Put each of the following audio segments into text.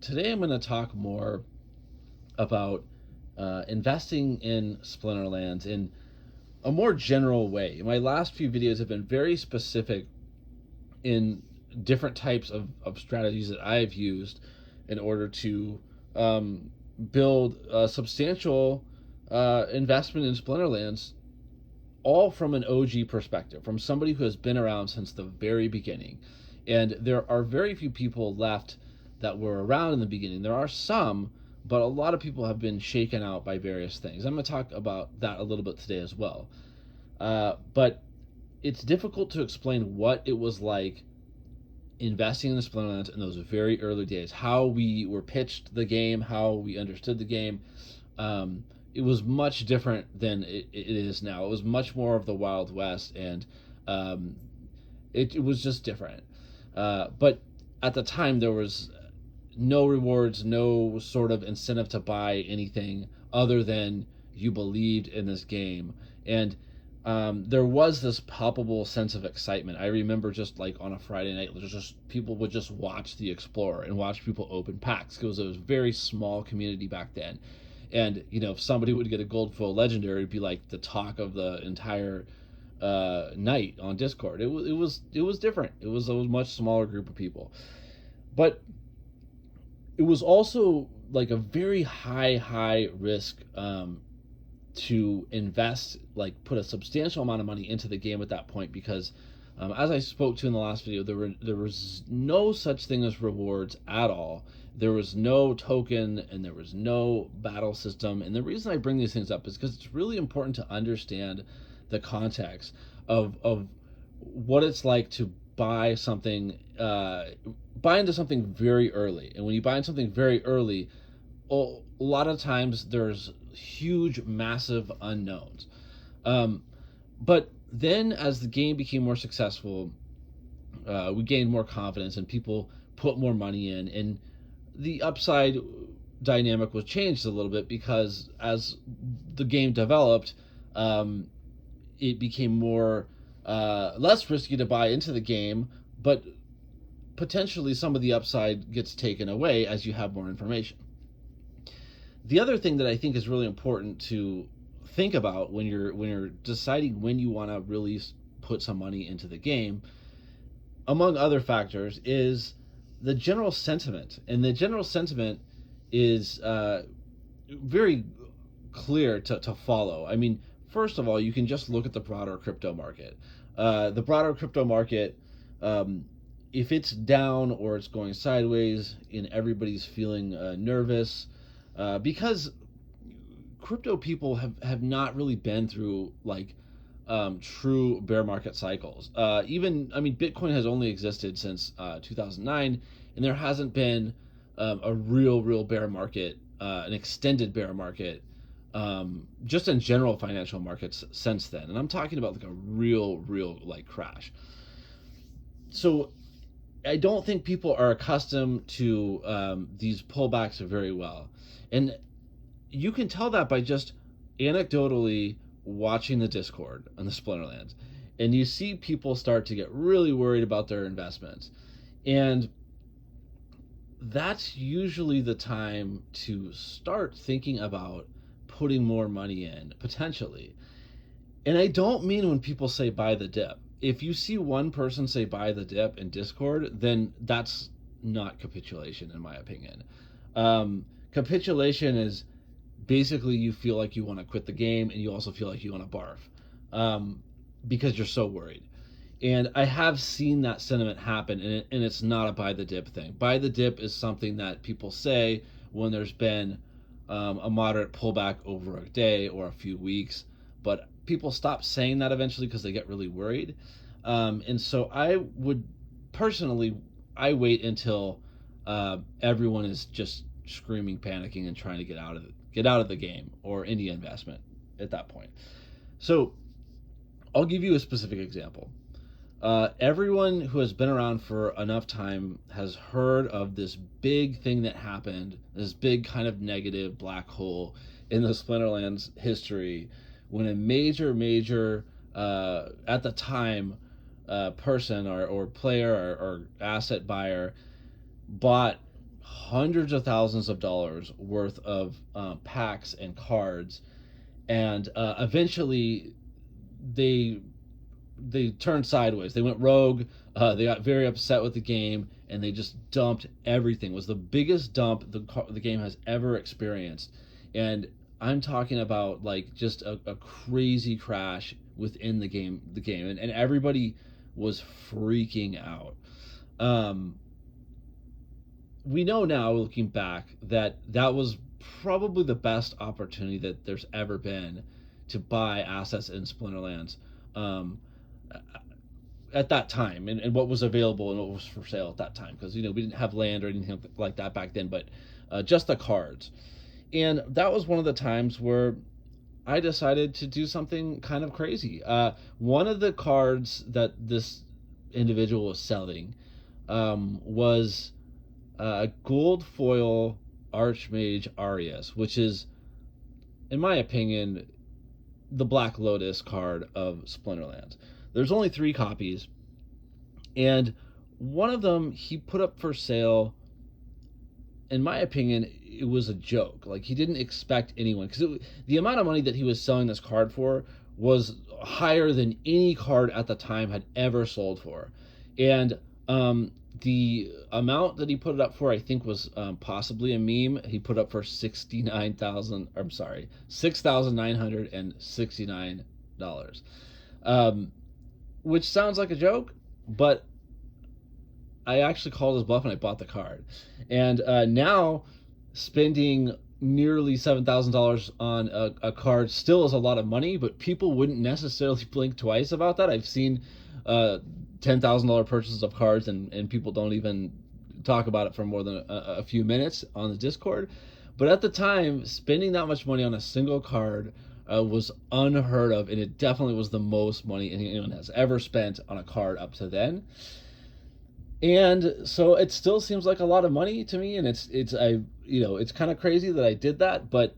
today I'm going to talk more about investing in Splinterlands in a more general way. My last few videos have been very specific in different types of strategies that I've used in order to build a substantial investment in Splinterlands, all from an OG perspective, from somebody who has been around since the very beginning. And there are very few people left that were around in the beginning. There are some, but a lot of people have been shaken out by various things. I'm going to talk about that a little bit today as well. But it's difficult to explain what it was like investing in the Splinterlands in those very early days, how we were pitched the game, how we understood the game. It was much different than it is now. It was much more of the Wild West, and it was just different. But at the time, there was no rewards, no sort of incentive to buy anything other than you believed in this game. And there was this palpable sense of excitement. I remember just like on a Friday night, just people would just watch the Explorer and watch people open packs because it was a very small community back then. And if somebody would get a gold foil legendary, it'd be like the talk of the entire night on Discord. It was different. It was a much smaller group of people, but it was also like a very high risk to invest, like put a substantial amount of money into the game at that point, because as I spoke to in the last video, there was no such thing as rewards at all. There was no token and there was no battle system. And the reason I bring these things up is because it's really important to understand the context of what it's like to buy something, buy into something very early. And when you buy into something very early, a lot of times there's huge, massive unknowns. But then as the game became more successful, we gained more confidence and people put more money in, and the upside dynamic was changed a little bit because as the game developed, it became more less risky to buy into the game, but potentially some of the upside gets taken away as you have more information. The other thing that I think is really important to think about when you're deciding when you want to really put some money into the game, among other factors, is the general sentiment. And the general sentiment is very clear to follow. I mean, first of all, you can just look at the broader crypto market. The broader crypto market, if it's down or it's going sideways and everybody's feeling nervous, because crypto people have not really been through like true bear market cycles. Bitcoin has only existed since 2009, and there hasn't been a real bear market, an extended bear market, just in general financial markets since then. And I'm talking about like a real like crash. So I don't think people are accustomed to these pullbacks very well. And you can tell that by just anecdotally watching the Discord on the Splinterlands. And you see people start to get really worried about their investments. And that's usually the time to start thinking about putting more money in, potentially. And I don't mean when people say buy the dip. If you see one person say buy the dip in Discord, then that's not capitulation, in my opinion. Capitulation is basically you feel like you want to quit the game and you also feel like you want to barf because you're so worried. And I have seen that sentiment happen, and it's not a buy the dip thing. Buy the dip is something that people say when there's been a moderate pullback over a day or a few weeks, but people stop saying that eventually because they get really worried. And so I would personally, I wait until everyone is just screaming, panicking, and trying to get out of the game or any investment at that point. So I'll give you a specific example. Everyone who has been around for enough time has heard of this big thing that happened, this big kind of negative black hole in the Splinterlands history, when a major at the time person or player or asset buyer bought hundreds of thousands of dollars worth of packs and cards, and eventually they they turned sideways. They went rogue. They got very upset with the game, and they just dumped everything. It was the biggest dump the game has ever experienced, and I'm talking about like just a crazy crash within the game, and everybody was freaking out. Um, we know now, looking back, that that was probably the best opportunity that there's ever been to buy assets in Splinterlands. Um, at that time, and what was available and what was for sale at that time, because we didn't have land or anything like that back then, but just the cards. And that was one of the times where I decided to do something kind of crazy. One of the cards that this individual was selling was a gold foil Archmage Arias, which is, in my opinion, the Black Lotus card of Splinterlands. There's only 3 copies, and one of them he put up for sale. In my opinion, it was a joke. Like, he didn't expect anyone, because the amount of money that he was selling this card for was higher than any card at the time had ever sold for. And the amount that he put it up for, I think, was possibly a meme. He put up for 69,000. I'm sorry, $6,969. Which sounds like a joke, but I actually called his bluff and I bought the card. And now spending nearly $7,000 on a card still is a lot of money, but people wouldn't necessarily blink twice about that. I've seen $10,000 purchases of cards, and people don't even talk about it for more than a few minutes on the Discord. But at the time, spending that much money on a single card was unheard of, and it definitely was the most money anyone has ever spent on a card up to then. And so it still seems like a lot of money to me, and it's kind of crazy that I did that, but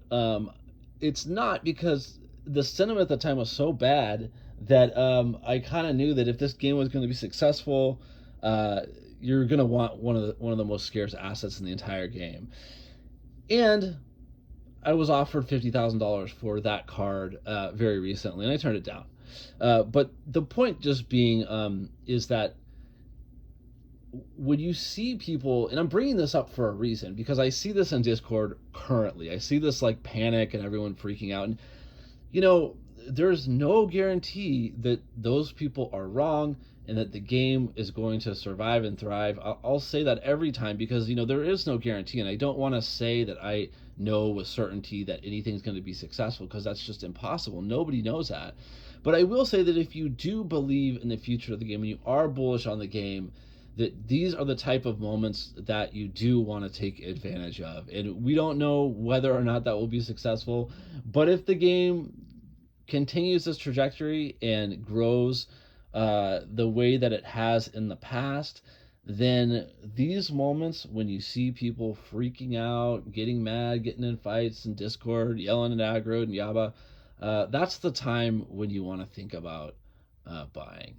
it's not, because the sentiment at the time was so bad that I kind of knew that if this game was going to be successful, you're going to want one of the most scarce assets in the entire game. And I was offered $50,000 for that card very recently, and I turned it down. But the point just being is that when you see people, and I'm bringing this up for a reason, because I see this in Discord currently. I see this like panic and everyone freaking out, and there's no guarantee that those people are wrong and that the game is going to survive and thrive. I'll say that every time, because there is no guarantee, and I don't want to say that I know with certainty that anything's going to be successful, because that's just impossible. Nobody knows that. But I will say that if you do believe in the future of the game and you are bullish on the game, that these are the type of moments that you do want to take advantage of. And we don't know whether or not that will be successful, but if the game continues this trajectory and grows the way that it has in the past, then these moments when you see people freaking out, getting mad, getting in fights in Discord, yelling and aggro and yaba, that's the time when you want to think about buying.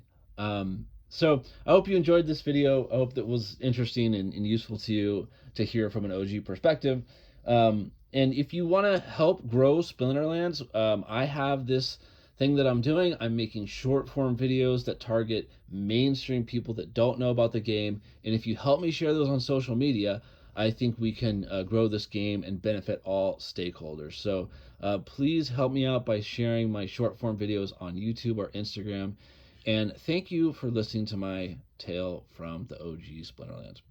So I hope you enjoyed this video. I hope that was interesting and useful to you to hear from an OG perspective. And if you want to help grow Splinterlands, I have this thing that I'm doing. I'm making short form videos that target mainstream people that don't know about the game. And if you help me share those on social media, I think we can grow this game and benefit all stakeholders. So please help me out by sharing my short form videos on YouTube or Instagram. And thank you for listening to my tale from the OG Splinterlands.